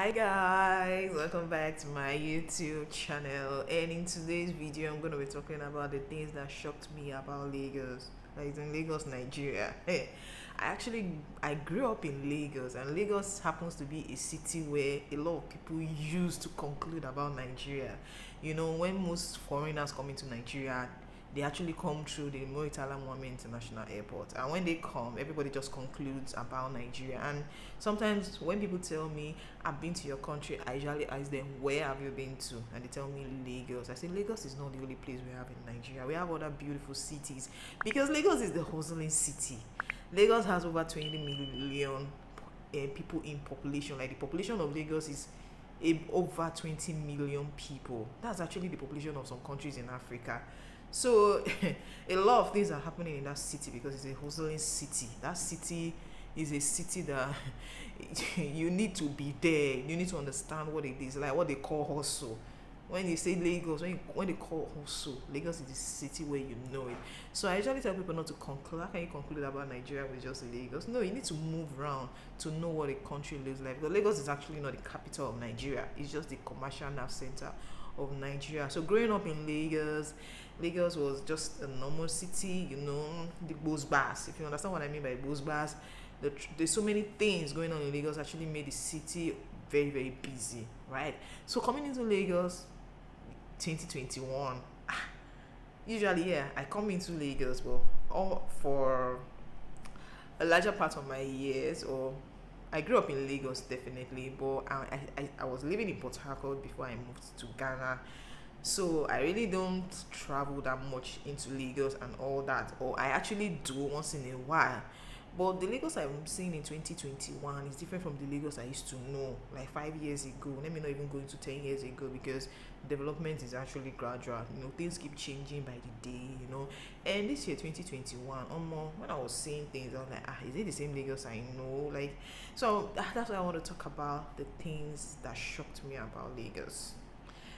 Hi guys, welcome back to my YouTube channel, and in today's video I'm going to be talking about the things that shocked me about Lagos, like in Lagos, Nigeria. I grew up in Lagos, and Lagos happens to be a city where a lot of people used to conclude about Nigeria. When most foreigners come into Nigeria, they actually come through the Muritala Mohammed International Airport, and when they come, everybody just concludes about Nigeria. And sometimes when people tell me I've been to your country, I usually ask them, where have you been to? And they tell me Lagos. I say Lagos is not the only place we have in Nigeria. We have other beautiful cities, because Lagos is the hustling city. Lagos has over 20 million people in population. Like, the population of Lagos is over 20 million people. That's actually the population of some countries in Africa. So a lot of things are happening in that city because it's a hustling city. That city is a city that you need to be there. You need to understand what it is, like what they call hustle. When you say Lagos, when they call hustle, Lagos is the city where you know it. So I usually tell people not to conclude. How can you conclude about Nigeria with just Lagos? No, you need to move around to know what a country looks like. Because Lagos is actually not the capital of Nigeria. It's just the commercial nerve center of Nigeria. So growing up in Lagos was just a normal city, the bus bars. If you understand what I mean by bus bars, there's so many things going on in Lagos actually made the city very, very busy, right? So coming into Lagos 2021, usually, yeah, I come into Lagos, but all for a larger part of my years, or I grew up in Lagos definitely, but I was living in Port Harcourt before I moved to Ghana. So I really don't travel that much into Lagos and all that, or I actually do once in a while. But the Lagos I'm seeing in 2021 is different from the Lagos I used to know like 5 years ago. Let me not even go into 10 years ago, because development is actually gradual. Things keep changing by the day. And this year, 2021, when I was seeing things, I was like, is it the same Lagos I know? Like, so that's why I want to talk about the things that shocked me about Lagos.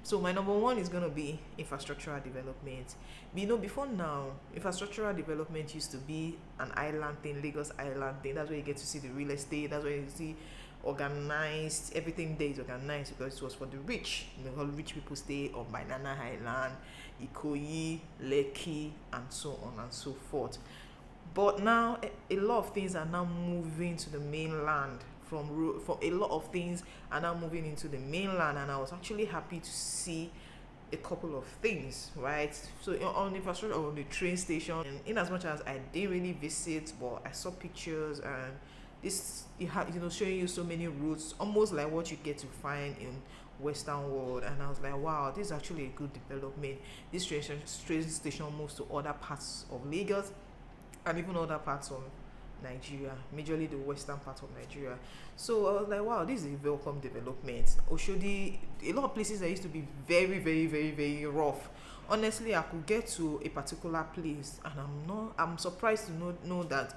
So my number one is going to be infrastructural development. Before now, infrastructural development used to be an island thing, Lagos Island thing. That's where you get to see the real estate. That's where you see organized. Everything there is organized because it was for the rich. Rich people stay on Banana Island, Ikoyi, Lekki, and so on and so forth. But now a lot of things are now moving to the mainland. For a lot of things are now moving into the mainland, and I was actually happy to see a couple of things, right? So on the infrastructure, on the train station, and in as much as I didn't really visit, but I saw pictures, and this showing you so many routes, almost like what you get to find in Western world. And I was like, wow, this is actually a good development. This train station moves to other parts of Lagos and even other parts of Nigeria, majorly the western part of Nigeria. So I was like, wow, this is a welcome development. Oshodi, a lot of places that used to be very, very, very, very rough. Honestly, I could get to a particular place, and I'm surprised to know that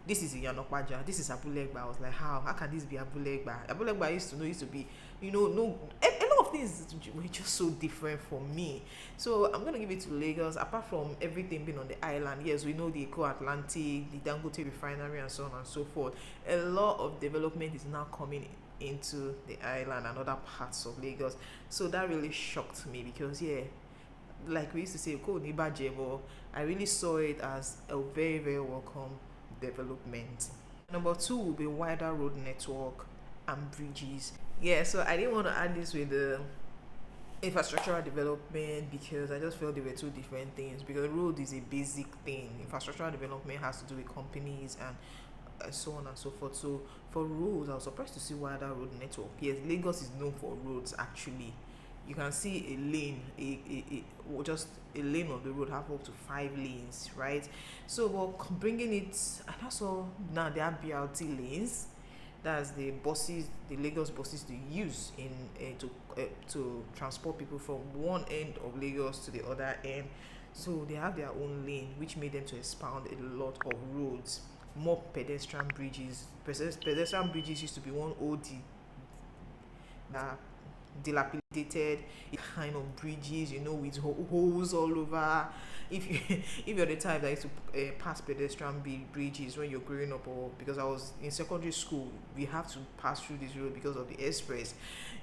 this is Iyanokwaja, this is Abulegba. I was like, how can this be Abulegba? Abulegba used to be, no, a lot of things were just so different for me. So I'm gonna give it to Lagos. Apart from everything being on the island, yes, we know the Eco Atlantic, the Dangote refinery, and so on and so forth. A lot of development is now coming into the island and other parts of Lagos. So that really shocked me, because like we used to say, but I really saw it as a very, very welcome development. Number two will be wider road network and bridges. So I didn't want to add this with the infrastructural development, because I just felt they were two different things. Because road is a basic thing, infrastructural development has to do with companies and so on and so forth. So for roads, I was surprised to see wider road network. Yes, Lagos is known for roads. Actually, you can see a lane, just a lane of the road have up to 5 lanes, right? So we're bringing it, and also now there are BRT lanes. That's the Lagos buses they use to transport people from one end of Lagos to the other end. So they have their own lane, which made them to expand a lot of roads, more pedestrian bridges. Pedestrian bridges used to be one OD that dilapidated kind of bridges, with holes all over. If you if you're the type that used to pass pedestrian bridges when you're growing up, or because I was in secondary school, we have to pass through this road because of the express.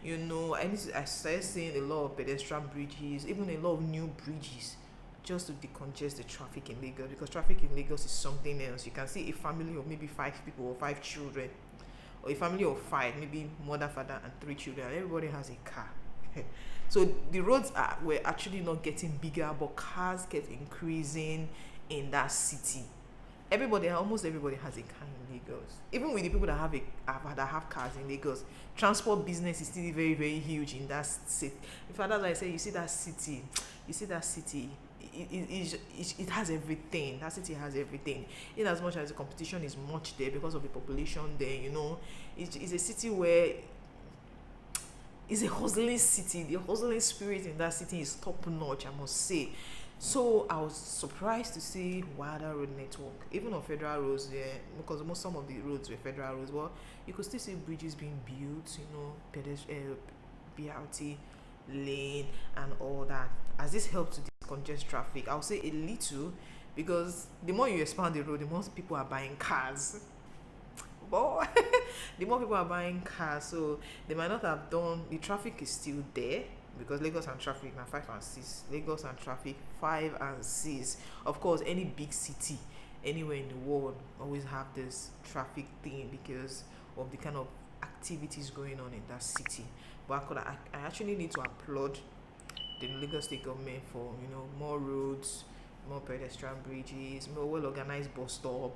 I started seeing a lot of pedestrian bridges, even a lot of new bridges, just to decongest the traffic in Lagos, because traffic in Lagos is something else. You can see a family of maybe 5 people or 5 children, or a family of 5, maybe mother, father, and 3 children. Everybody has a car. So the roads were actually not getting bigger, but cars kept increasing in that city. Almost everybody has a car in Lagos. Even with the people that have cars in Lagos, transport business is still very, very huge in that city. In fact, that's why I say, you see that city, it has everything. That city has everything. In as much as the competition is much there because of the population there, it's a city where it's a hustling city. The hustling spirit in that city is top notch, I must say. So I was surprised to see wider road network, even on federal roads there, because some of the roads were federal roads. Well, you could still see bridges being built, BRT lane and all that. As this helped to decongest traffic, I'll say a little, because the more you expand the road, the more people are buying cars. But the more people are buying cars, so they might not have done. The traffic is still there, because Lagos and traffic now 5 and 6. Lagos and traffic 5 and 6. Of course, any big city anywhere in the world always have this traffic thing because of the kind of activities going on in that city. But I actually need to applaud the Lagos state government for more roads, more pedestrian bridges, more well organized bus stop.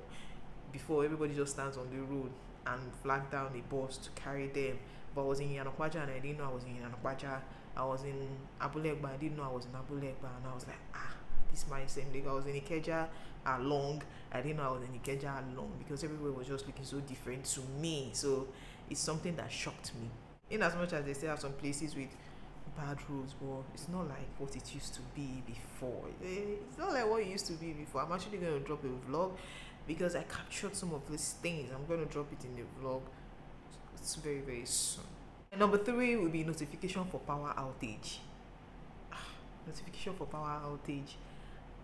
Before, everybody just stands on the road and flag down a bus to carry them. But I was in Yanokwaja and I didn't know I was in Yanokwaja. I was in Abulegba, I didn't know I was in Abulegba, and I was like, this might seem like I was in Ikeja along. I didn't know I was in Ikeja along, because everywhere was just looking so different to me. So it's something that shocked me. In as much as they still have some places with bad roads, but it's not like what it used to be before. It's not like what it used to be before. I'm actually going to drop a vlog, because I captured some of these things. I'm going to drop it in the vlog. It's very, very soon. And number 3 will be notification for power outage. Notification for power outage.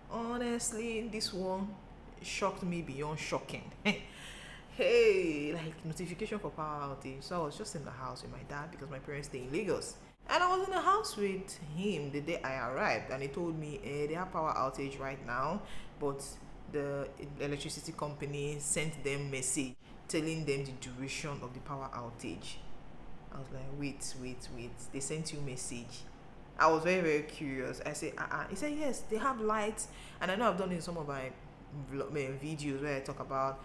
Honestly, this one shocked me beyond shocking. Hey, like notification for power outage. So I was just in the house with my dad, because my parents stay in Lagos. And I was in the house with him the day I arrived, and he told me they have power outage right now, but the electricity company sent them message telling them the duration of the power outage. I was like, wait, they sent you message? I was very, very curious. I said, He said, yes, they have lights. And I know I've done in some of my videos where I talk about,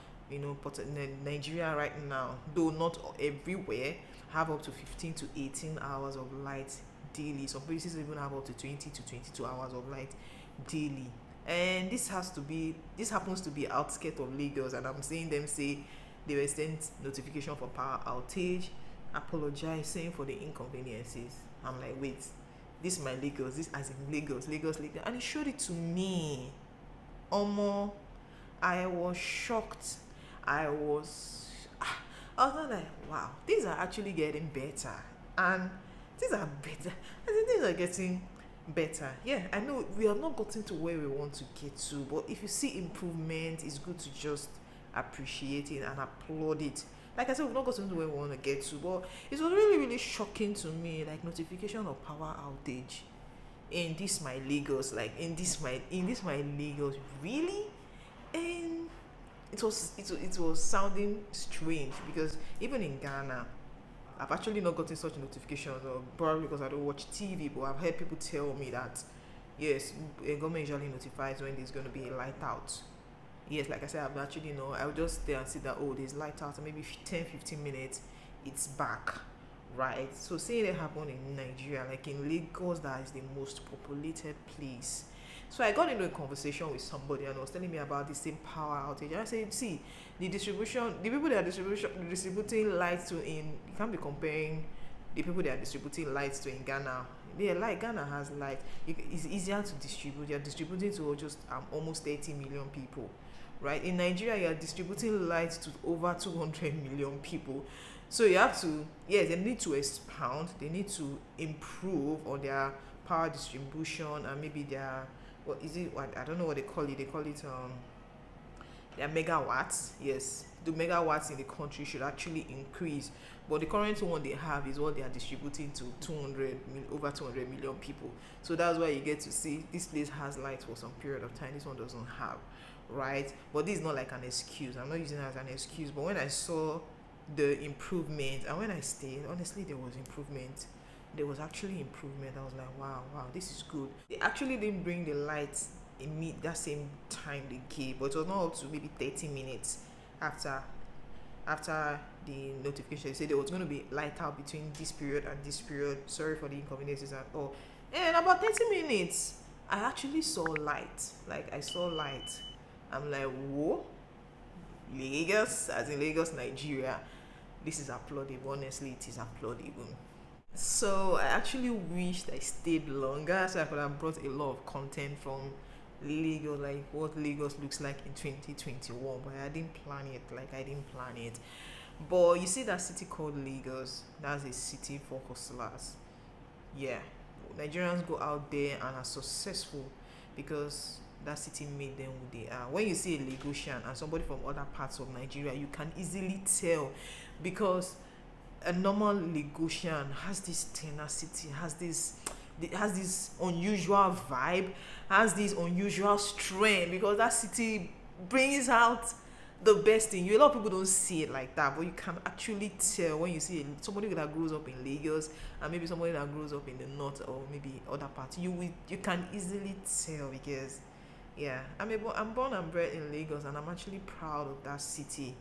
Nigeria right now, though not everywhere, have up to 15 to 18 hours of light daily. Some places even have up to 20 to 22 hours of light daily. And this happens to be outskirts of Lagos, and I'm seeing them say they were sent notification for power outage, apologizing for the inconveniences. I'm like, wait, this is my Lagos, this as in Lagos, and he showed it to me. I was shocked. I was like, wow, things are actually getting better, and things are better. I think things are getting better. Yeah, I know we have not gotten to where we want to get to, but if you see improvement, it's good to just appreciate it and applaud it. Like I said, we've not gotten to where we want to get to, but it was really, really shocking to me, like notification of power outage in this my Lagos, like in this my Lagos, really. And it was sounding strange, because even in Ghana, I've actually not gotten such notifications, or probably because I don't watch TV, but I've heard people tell me that yes, a government usually notifies when there's going to be a light out. Yes, like I said, I've actually I'll just stay and see that, there's light out, and maybe 10-15 minutes it's back, right? So seeing it happen in Nigeria, like in Lagos, that is the most populated place. So I got into a conversation with somebody, and was telling me about the same power outage. And I said, see, the people that are distributing lights to you can't be comparing the people that are distributing lights to in Ghana. Ghana has light. It's easier to distribute. You're distributing to just almost 30 million people, right? In Nigeria, you're distributing lights to over 200 million people. So you have to, yes, they need to expound, they need to improve on their power distribution, and maybe their, what is it, what, I don't know what they call it their megawatts. Yes, the megawatts in the country should actually increase, but the current one they have is what they are distributing to over 200 million people. So that's why you get to see this place has light for some period of time, this one doesn't have, right? But this is not like an excuse, I'm not using it as an excuse. But when I saw the improvement, and when I stayed, honestly, there was improvement, there was actually improvement. I was like, wow, wow, this is good. They actually didn't bring the lights in me that same time they gave, but it was not up to maybe 30 minutes after the notification. They said there was going to be light out between this period and this period. Sorry for the inconveniences and all. And about 30 minutes, I actually saw light. Like, I saw light. I'm like, whoa, Lagos, as in Lagos, Nigeria. This is applaudable. Honestly, it is applaudable. So I actually wished I stayed longer so I could have brought a lot of content from Lagos, like what Lagos looks like in 2021. But I didn't plan it. Like, I didn't plan it. But you see that city called Lagos, that's a city for hustlers. Yeah, Nigerians go out there and are successful because that city made them who they are. When you see a Lagosian and somebody from other parts of Nigeria, you can easily tell, because a normal Lagosian has this tenacity, has this unusual vibe, has this unusual strength, because that city brings out the best in you. A lot of people don't see it like that, but you can actually tell when you see somebody that grows up in Lagos and maybe somebody that grows up in the north or maybe other parts. You can easily tell, because yeah, I'm born and bred in Lagos, and I'm actually proud of that city.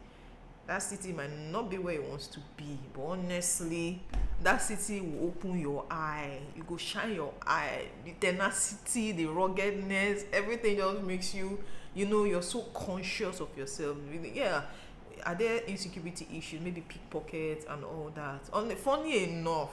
That city might not be where it wants to be, but honestly, that city will open your eye. You go shine your eye. The tenacity, the ruggedness, everything just makes you, you're so conscious of yourself. Yeah, are there insecurity issues, maybe pickpockets and all that? Only funny enough,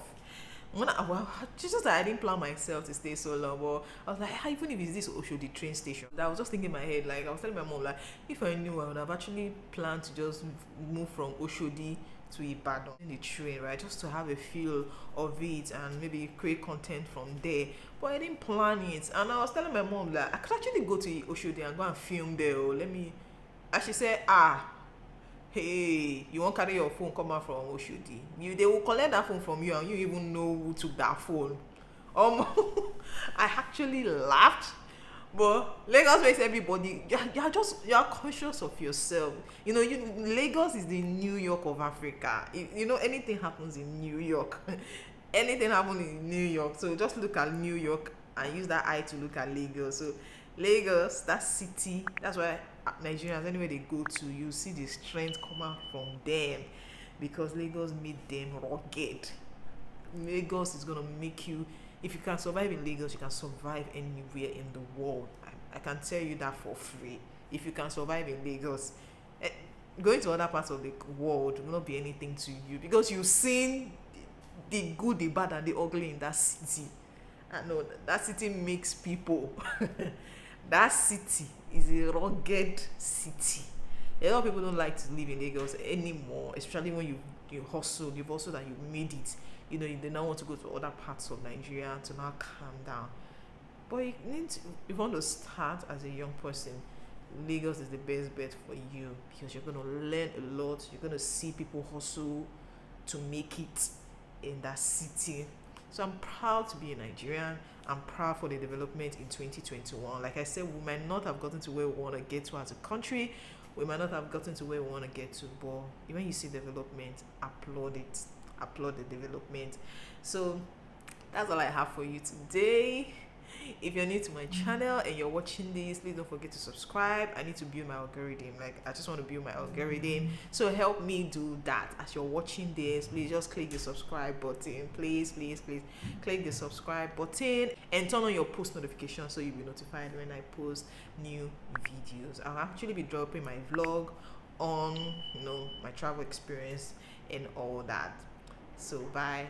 just that I didn't plan myself to stay so long, but I was like, even if it's this Oshodi train station, I was just thinking in my head, like I was telling my mom, like if I knew, I would have actually planned to just move from Oshodi to Ibadan in the train, right, just to have a feel of it and maybe create content from there. But I didn't plan it, and I was telling my mom, like I could actually go to Oshodi and go and film there. Or let me, and she said, hey, you won't carry your phone come out from Oshodi. They will collect that phone from you and you even know who took that phone. I actually laughed. But Lagos makes everybody, you're conscious of yourself. Lagos is the New York of Africa. Anything happens in New York. Anything happens in New York. So just look at New York and use that eye to look at Lagos. So Lagos, that city, that's why Nigerians, anywhere they go to, you see the strength come out from them, because Lagos made them rugged. Lagos is gonna make you, if you can survive in Lagos, you can survive anywhere in the world. I can tell you that for free. If you can survive in Lagos, going to other parts of the world will not be anything to you, because you've seen the good, the bad, and the ugly in that city. I know that city makes people. That city is a rugged city. A lot of people don't like to live in Lagos anymore, especially when you've hustled and you've made it. They now want to go to other parts of Nigeria to now calm down. But if you want to start as a young person, Lagos is the best bet for you, because you're going to learn a lot. You're going to see people hustle to make it in that city. So I'm proud to be a Nigerian. I'm proud for the development in 2021. Like I said, we might not have gotten to where we want to get to as a country. We might not have gotten to where we want to get to, but when you see development, applaud it. Applaud the development. So that's all I have for you today. If you're new to my channel and you're watching this, please don't forget to subscribe. I need to build my algorithm. I just want to build my algorithm. So help me do that. As you're watching this, please just click the subscribe button. Please click the subscribe button and turn on your post notifications so you'll be notified when I post new videos. I'll actually be dropping my vlog on my travel experience and all that. So bye.